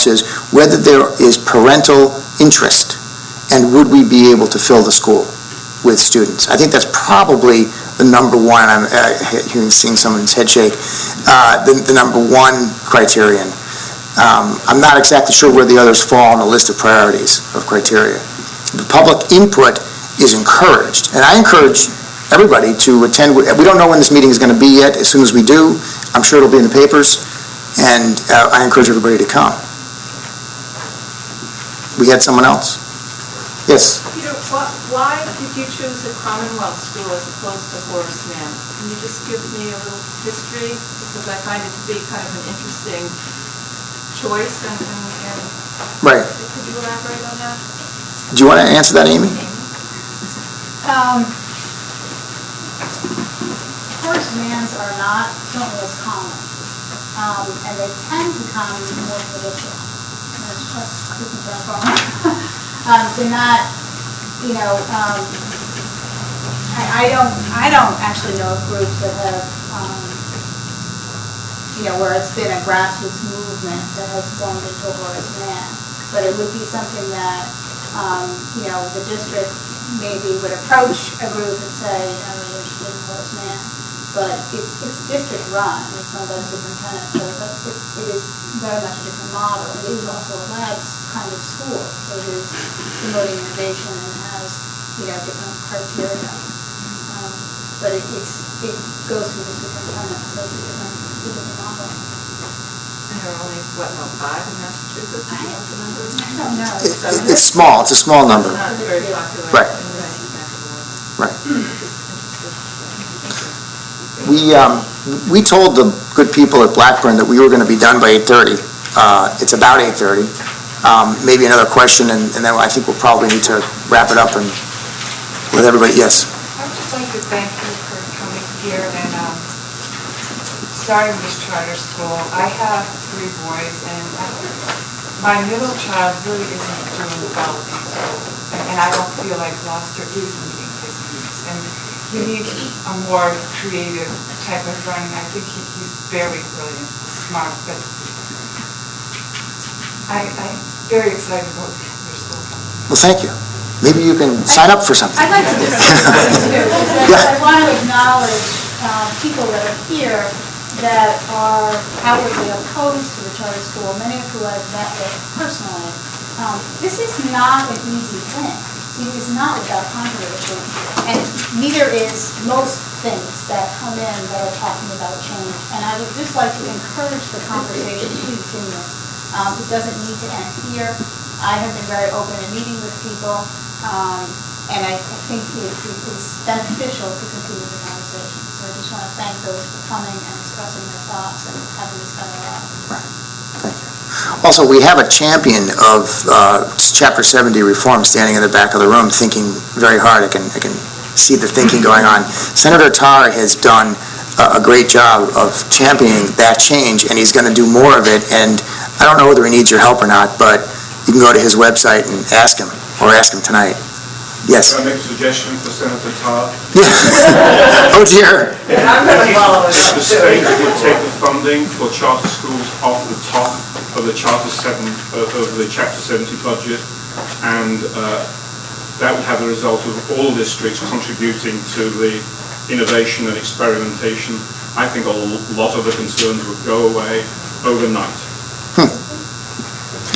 folks is whether there is parental interest and would we be able to fill the school with students. I think that's probably the number one, I'm seeing someone's head shake, the number one criterion. I'm not exactly sure where the others fall on the list of priorities of criteria. The public input is encouraged, and I encourage everybody to attend. We don't know when this meeting is going to be yet. As soon as we do, I'm sure it'll be in the papers, and I encourage everybody to come. We had someone else? Yes? Peter, why did you choose a Commonwealth school as opposed to Horace Mann? Can you just give me a little history? Because I find it to be kind of an interesting choice, and Right. Could you elaborate on that? Do you want to answer that, Amy? Horace Manns are don't as common, and they tend to come more traditional. That's just speaking for our farm. They're not, I don't actually know of groups that have, where it's been a grassroots movement that has formed into Horace Mann. But it would be something that, the district maybe would approach a group and say, I'm really interested in Horace Mann. But it's district run, it's run by the superintendent, so it is very much a different model. It is also a labs kind of school, so it is promoting innovation and has, different criteria. But it goes through the superintendent, so it's a different model. And there are only, 5 in Massachusetts? Do you know the number? I don't know. It's small. It's a small number. It's not very popular. Right. In the neck of the woods. Right. We told the good people at Blackburn that we were going to be done by 8:30. It's about 8:30. Maybe another question, and then I think we'll probably need to wrap it up and let everybody. Yes. I would just like to thank you for coming here and starting this charter school. I have 3 boys, and my middle child really isn't doing well in school, and I don't feel like Gloucester is meeting his needs. And he needs a more creative type of learning. I think he's very brilliant, smart, but I'm very excited about your school. Well, thank you. Maybe you can sign up for something. I'd like to just I want to acknowledge people that are here that are outwardly opposed to the charter school, many of who I've met with personally. This is not an easy thing. It is not without controversy, and neither is most things that come in that are talking about change. And I would just like to encourage the conversation to continue. It doesn't need to end here. I have been very open in meeting with people, and I think it is beneficial to continue the conversation. So I just want to thank those for coming and expressing their thoughts and having this dialogue. Right. Thank you. Also, we have a champion of Chapter 70 reform standing in the back of the room thinking very hard. I can see the thinking going on. Senator Tarr has done a great job of championing that change, and he's going to do more of it. And I don't know whether he needs your help or not, but you can go to his website and ask him, or ask him tonight. Yes? Can I make a suggestion for Senator Tarr? Oh, dear. I'm going to follow it. The state would take the funding for charter schools off the top of the Chapter 70 budget, and that would have the result of all districts contributing to the innovation and experimentation. I think a lot of the concerns would go away overnight.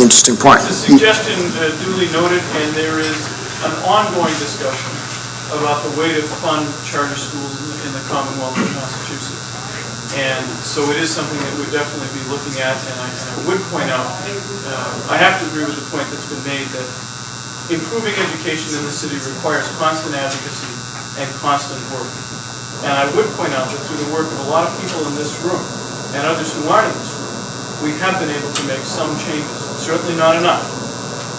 Interesting point. It's a suggestion duly noted, and there is an ongoing discussion about the way to fund charter schools in the Commonwealth of Massachusetts. And so it is something that we'd definitely be looking at, and I would point out, I have to agree with the point that's been made that improving education in the city requires constant advocacy and constant work. And I would point out that through the work of a lot of people in this room and others who aren't in this room, we have been able to make some changes. Certainly not enough,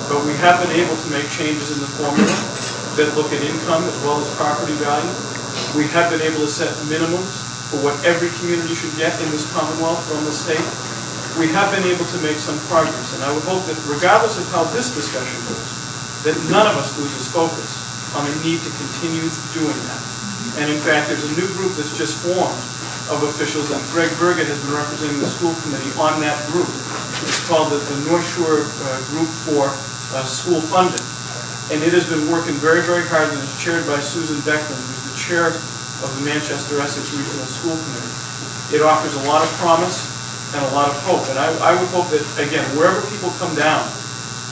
but we have been able to make changes in the formula that look at income as well as property value. We have been able to set minimums for what every community should get in this Commonwealth from the state. We have been able to make some progress, and I would hope that regardless of how this discussion goes, that none of us loses focus on the need to continue doing that. And in fact, there's a new group that's just formed of officials, and Greg Burgett has been representing the school committee on that group, It's called the North Shore Group for School Funding. And it has been working very, very hard, and it's chaired by Susan Beckman, who's the chair of the Manchester-Essex Regional School Committee. It offers a lot of promise and a lot of hope. And I would hope that, again, wherever people come down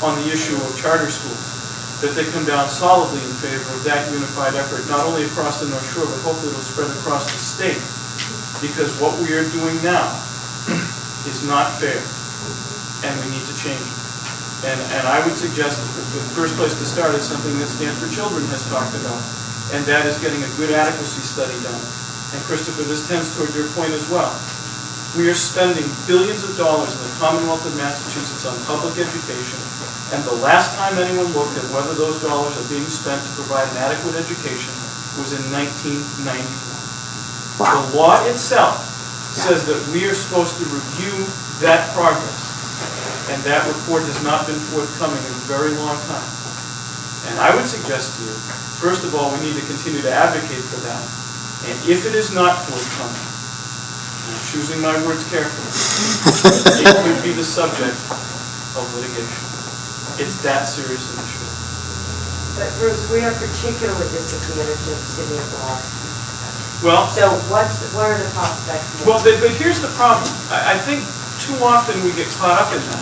on the issue of charter schools, that they come down solidly in favor of that unified effort, not only across the North Shore, but hopefully it'll spread across the state. Because what we are doing now is not fair, and we need to change it. And I would suggest that the first place to start is something that Stand for Children has talked about, and that is getting a good adequacy study done. And Christopher, this tends toward your point as well. We are spending billions of dollars in the Commonwealth of Massachusetts on public education, and the last time anyone looked at whether those dollars are being spent to provide an adequate education was in 1991. Wow. The law itself says that we are supposed to review that progress. And that report has not been forthcoming in a very long time. And I would suggest to you, first of all, we need to continue to advocate for that. And if it is not forthcoming, and I'm choosing my words carefully, it could be the subject of litigation. It's that serious an issue. But Bruce, we are particularly disadvantaged in the city of Gloucester. Well, So what are the prospects? well, but here's the problem. I think too often we get caught up in that.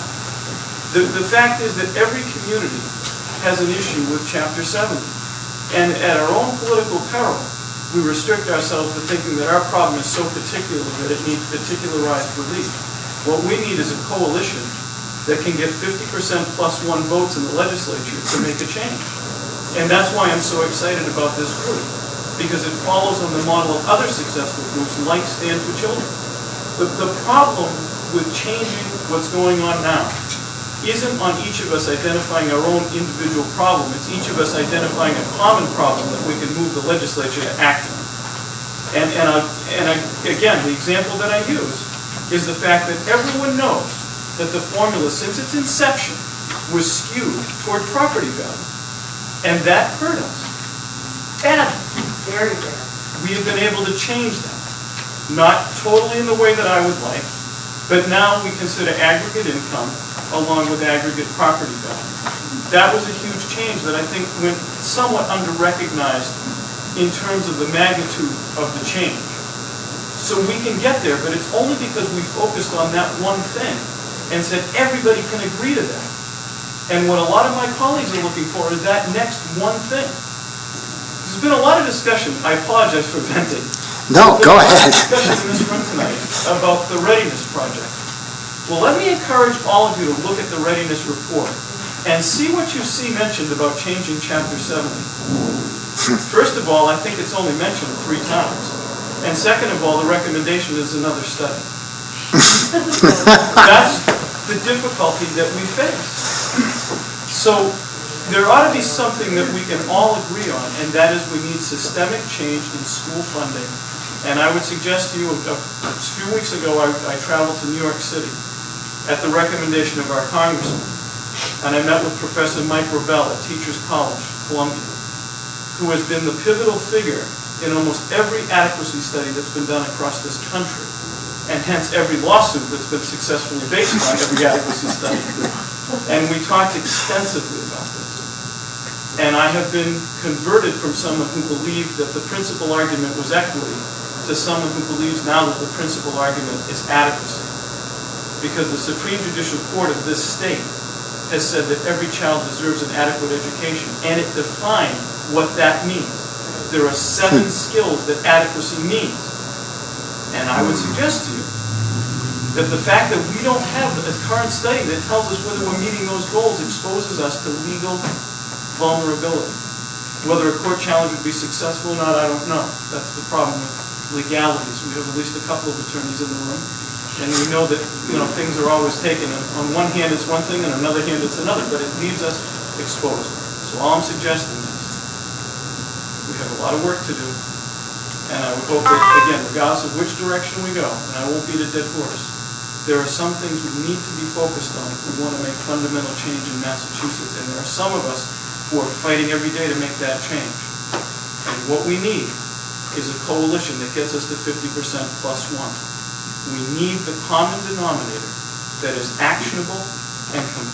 The fact is that every community has an issue with Chapter 70. And at our own political peril, we restrict ourselves to thinking that our problem is so particular that it needs particularized relief. What we need is a coalition that can get 50% plus one votes in the legislature to make a change. And that's why I'm so excited about this group, because it follows on the model of other successful groups like Stand for Children. The problem with changing what's going on now isn't on each of us identifying our own individual problem. It's each of us identifying a common problem that we can move the legislature to act on. And again, the example that I use is the fact that everyone knows that the formula, since its inception, was skewed toward property value. And that hurt us. Bad, very bad. We have been able to change that. Not totally in the way that I would like, but now we consider aggregate income along with aggregate property value. That was a huge change that I think went somewhat under-recognized in terms of the magnitude of the change. So we can get there, but it's only because we focused on that one thing and said everybody can agree to that. And what a lot of my colleagues are looking for is that next one thing. There's been a lot of discussion, I apologize for venting. No, go ahead. Discussion in this room tonight about the readiness project. Well, let me encourage all of you to look at the readiness report and see what you see mentioned about changing Chapter 70. First of all, I think it's only mentioned 3 times. And second of all, the recommendation is another study. That's the difficulty that we face. So there ought to be something that we can all agree on, and that is we need systemic change in school funding. And I would suggest to you, a few weeks ago, I traveled to New York City at the recommendation of our congressman. And I met with Professor Mike Rebell at Teachers College, Columbia, who has been the pivotal figure in almost every adequacy study that's been done across this country, and hence every lawsuit that's been successfully based on every adequacy study. And we talked extensively about this. And I have been converted from someone who believed that the principal argument was equity to someone who believes now that the principal argument is adequacy. Because the Supreme Judicial Court of this state has said that every child deserves an adequate education, and it defined what that means. There are 7 skills that adequacy means. And I would suggest to you that the fact that we don't have a current study that tells us whether we're meeting those goals exposes us to legal vulnerability. Whether a court challenge would be successful or not, I don't know. That's the problem with legalities. We have at least a couple of attorneys in the room. And we know that, things are always taken. And on one hand, it's one thing, and on another hand, it's another. But it leaves us exposed. So all I'm suggesting is we have a lot of work to do. And I would hope that, again, regardless of which direction we go, and I won't beat a dead horse, there are some things we need to be focused on if we want to make fundamental change in Massachusetts. And there are some of us who are fighting every day to make that change. And what we need is a coalition that gets us to 50% plus one. We need the common denominator that is actionable and compelling.